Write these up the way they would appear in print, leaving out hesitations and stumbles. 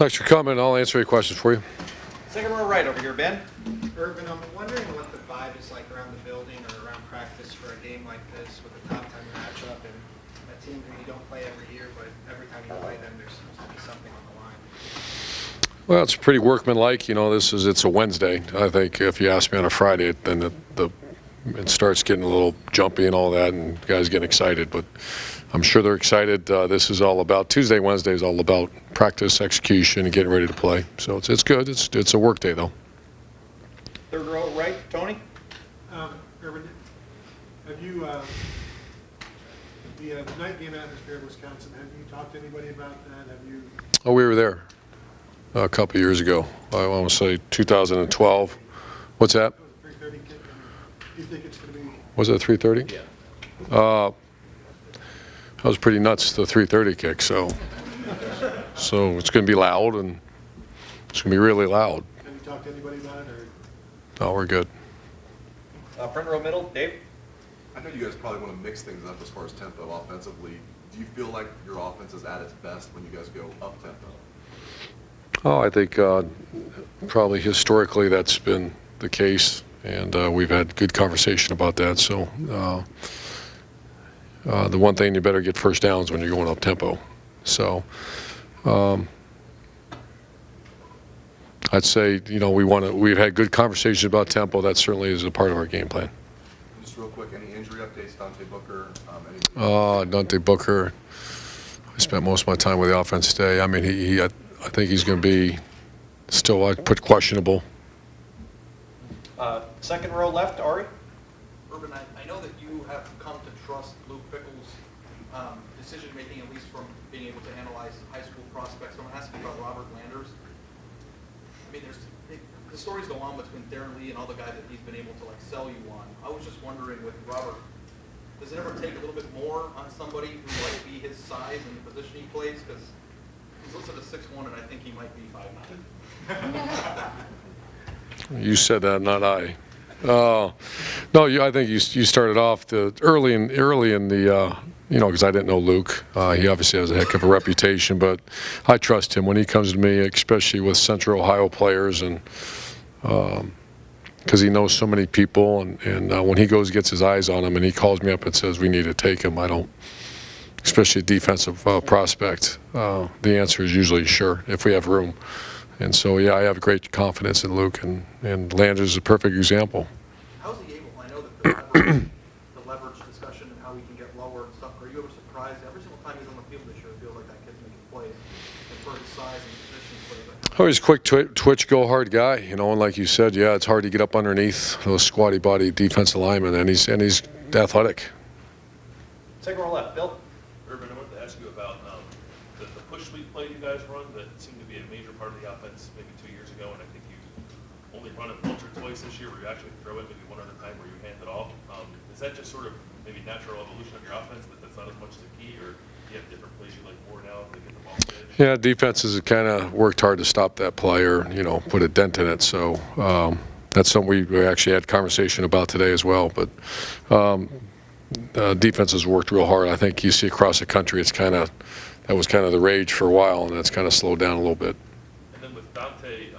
Thanks for coming. I'll answer any questions for you. Second row right over here, Ben. Urban, I'm wondering what the vibe is like around the building or around practice for a game like this with a top 10 matchup and a team who you don't play every year, but every time you play them, there's supposed to be something on the line. Well, it's pretty workmanlike. You know, it's a Wednesday. I think if you ask me on a Friday, then it starts getting a little jumpy and all that, and guys get excited. But I'm sure they're excited. This is all about Tuesday, Wednesday is all about practice, execution, and getting ready to play. So it's good. It's a work day though. Third row right, Tony. Urban, have you the night game atmosphere in Wisconsin? Have you talked to anybody about that? Have you? Oh, we were there a couple of years ago. I want to say 2012. What's that? 3:30 kick. Do you think it's going to be? Was it 3:30? Yeah. That was pretty nuts, the 3:30 kick. So it's going to be loud, and it's going to be really loud. Have you talked to anybody about it? Or? No, we're good. Front row middle, Dave. I know you guys probably want to mix things up as far as tempo offensively. Do you feel like your offense is at its best when you guys go up tempo? Oh, I think probably historically that's been the case, and we've had good conversation about that. So the one thing, you better get first downs when you're going up tempo. So I'd say, you know, we've had good conversations about tempo. That certainly is a part of our game plan. Just real quick, any injury updates, Dante Booker? Dante Booker, I spent most of my time with the offense today. I mean, I think he's going to be still, I'd put questionable. Second row left, Ari. Urban, I know that you have come to trust Luke Fickell's decision-making, at least from being able to analyze high school prospects. So I'm asking about Robert Landers. I mean, the stories go on between Darren Lee and all the guys that he's been able to sell you on. I was just wondering with Robert, does it ever take a little bit more on somebody who might be his size and the position he plays? Because he's listed as 6'1", and I think he might be 5'9". You said that, not I. No, I think you started off early in the you know, because I didn't know Luke. He obviously has a heck of a reputation, but I trust him when he comes to me, especially with Central Ohio players, and because he knows so many people, and when he gets his eyes on them, and he calls me up and says we need to take him, I don't. Especially a defensive prospect, the answer is usually sure if we have room. And so, yeah, I have great confidence in Luke, and Landers is a perfect example. How's he able? I know that the leverage discussion and how he can get lower and stuff. Are you ever surprised every single time he's on the field this year? It feels like that kid's making plays, and for his size and position plays. Oh, he's a quick twitch, go hard guy, you know. And like you said, yeah, it's hard to get up underneath those squatty body defensive linemen, and he's athletic. Second row left, Bill. Urban, I wanted to ask you about the push sweep play you guys run that seemed to be a major part of the offense maybe 2 years ago, and I think you only run it once or twice this year where you actually throw it maybe one other time where you hand it off. Is that just sort of maybe natural evolution of your offense that's not as much the key, or do you have different plays you like more now to get the ball to the edge? Yeah, defenses have kind of worked hard to stop that play or, you know, put a dent in it. So that's something we actually had conversation about today as well. But defense has worked real hard. I think you see across the country, that was kind of the rage for a while, and it's kind of slowed down a little bit. And then with Dante, he's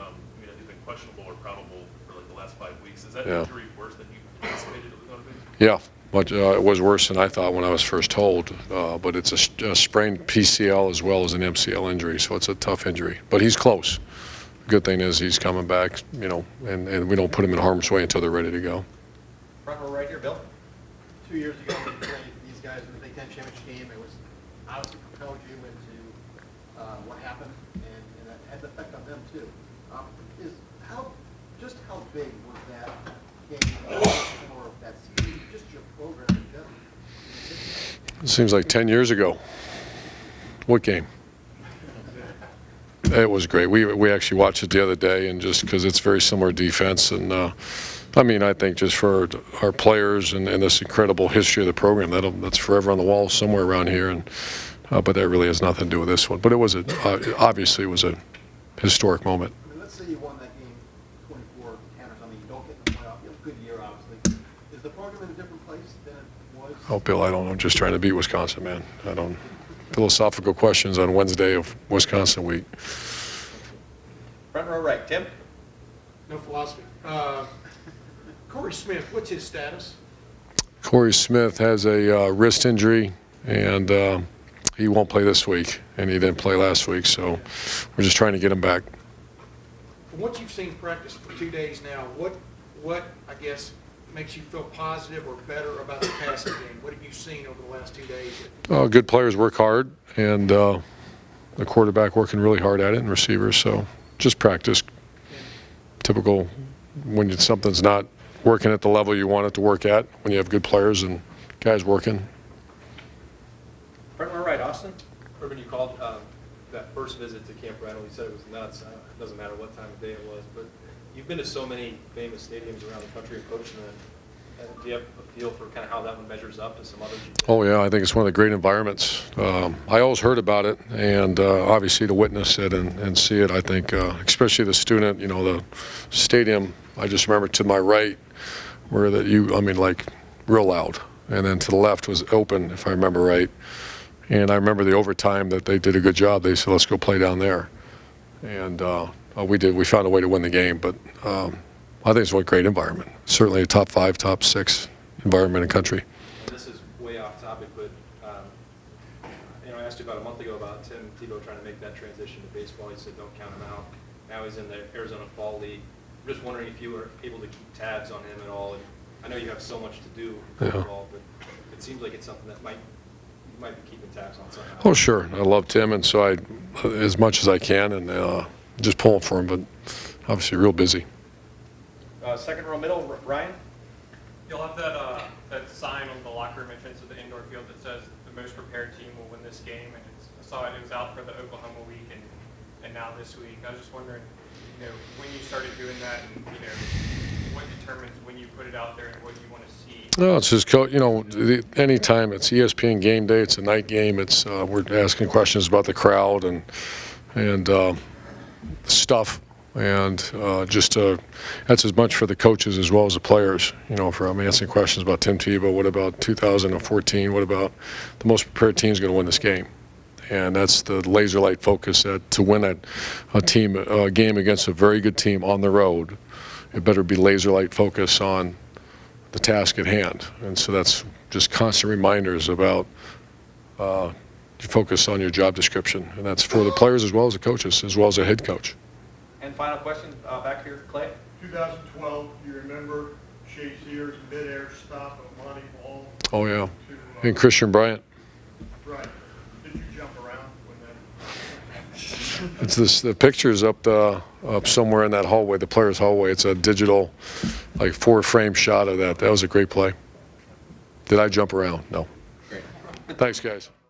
been questionable or probable for the last 5 weeks. Is that Yeah. injury worse than you anticipated it was going to be? Yeah, but it was worse than I thought when I was first told. But it's a sprained PCL as well as an MCL injury, so it's a tough injury. But he's close. The good thing is he's coming back, you know, and we don't put him in harm's way until they're ready to go. Front row right here, Bill. 2 years ago, when we played these guys in the Big Ten championship game, it was obviously propelled you into what happened, and it had an effect on them too. How big was that game or that season, just your program in general? It seems like 10 years ago. What game? It was great. We actually watched it the other day, and just because it's very similar defense, and I mean, I think just for our players and this incredible history of the program, that's forever on the wall somewhere around here. And but that really has nothing to do with this one. But it was obviously it was a historic moment. I mean, let's say you won that game 24-10 or something. You don't get in the playoff. You have a good year, obviously. Is the program in a different place than it was? Oh, Bill, I don't know. I'm just trying to beat Wisconsin, man. I don't. Philosophical questions on Wednesday of Wisconsin week. Front row right, Tim? No philosophy. Corey Smith, what's his status? Corey Smith has a wrist injury, and he won't play this week, and he didn't play last week, so we're just trying to get him back. From what you've seen practice for 2 days now, what I guess makes you feel positive or better about the passing game? What have you seen over the last 2 days? Good players work hard, and the quarterback working really hard at it, and receivers, so just practice. Typical when something's not working at the level you want it to work at, when you have good players and guys working. Front row right, Austin? Urban, you called that first visit to Camp Randall. You said it was nuts. It doesn't matter what time of day it was, but you've been to so many famous stadiums around the country and coached in them. Do you have a feel for kind of how that one measures up to some others? Oh, yeah, I think it's one of the great environments. I always heard about it, and obviously to witness it and see it, I think, especially the student, the stadium, I just remember to my right, where like real loud. And then to the left was open, if I remember right. And I remember the overtime that they did a good job. They said, let's go play down there. And we did. We found a way to win the game, but I think it's a great environment. Certainly a top 5, top 6 environment in the country. This is way off topic, but I asked you about a month ago about Tim Tebow trying to make that transition to baseball. He said don't count him out. Now he's in the Arizona Fall League. I'm just wondering if you were able to keep tabs on him at all. And I know you have so much to do in football, but it seems like it's something that you might be keeping tabs on somehow. Oh, sure. I love Tim, and so I, as much as I can, and just pulling for him, but obviously real busy. Second row middle, Ryan? You'll have that sign on the locker room entrance of the indoor field that says the most prepared team will win this game, and I saw it was out for the Oklahoma week and now this week. I was just wondering, when you started doing that, and what determines when you put it out there and what you want to see? No, it's just anytime it's ESPN game day, it's a night game. It's we're asking questions about the crowd and stuff. And that's as much for the coaches as well as the players. I'm asking questions about Tim Tebow. What about 2014? What about the most prepared team is going to win this game? And that's the laser light focus to win a game against a very good team on the road. It better be laser light focus on the task at hand. And so that's just constant reminders about you focus on your job description. And that's for the players as well as the coaches, as well as the head coach. And final question, back here, Clay? 2012, you remember Shazier's mid-air stop of Monty Ball? Oh, yeah. And Christian Bryant. Right. Did you jump around when that? The picture's up somewhere in that hallway, the players' hallway. It's a digital, 4-frame shot of that. That was a great play. Did I jump around? No. Great. Thanks, guys.